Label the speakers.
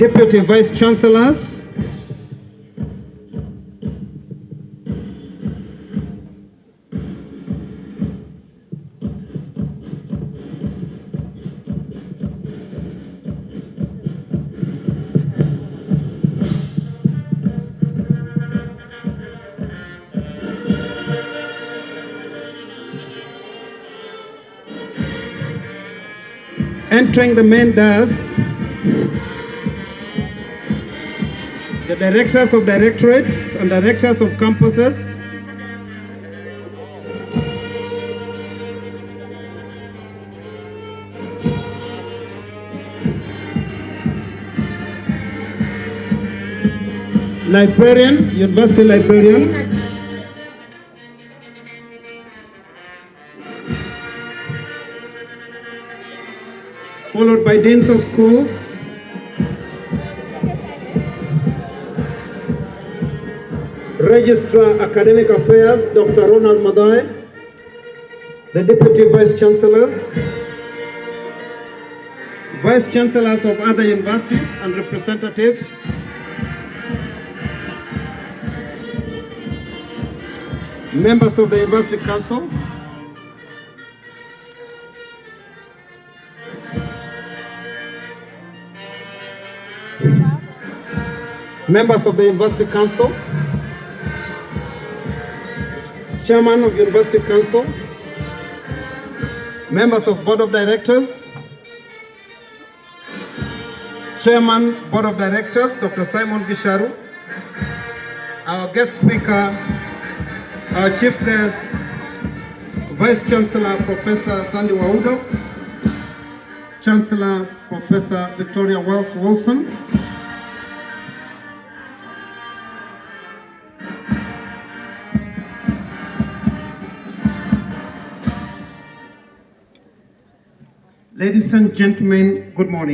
Speaker 1: Deputy Vice Chancellors, entering the main dais, the directors of directorates and directors of campuses, librarian, university librarian, followed by deans of schools, Registrar Academic Affairs, Dr. Ronald Madai, the Deputy Vice Chancellors, Vice Chancellors of other universities and representatives, members of the University Council, members of the University Council, Chairman of University Council, members of Board of Directors, Chairman Board of Directors, Dr. Simon Gisharu, our guest speaker, our chief guest, Vice Chancellor Professor Stanley Waudo, Chancellor Professor Victoria Wells Wilson, ladies and gentlemen, good morning.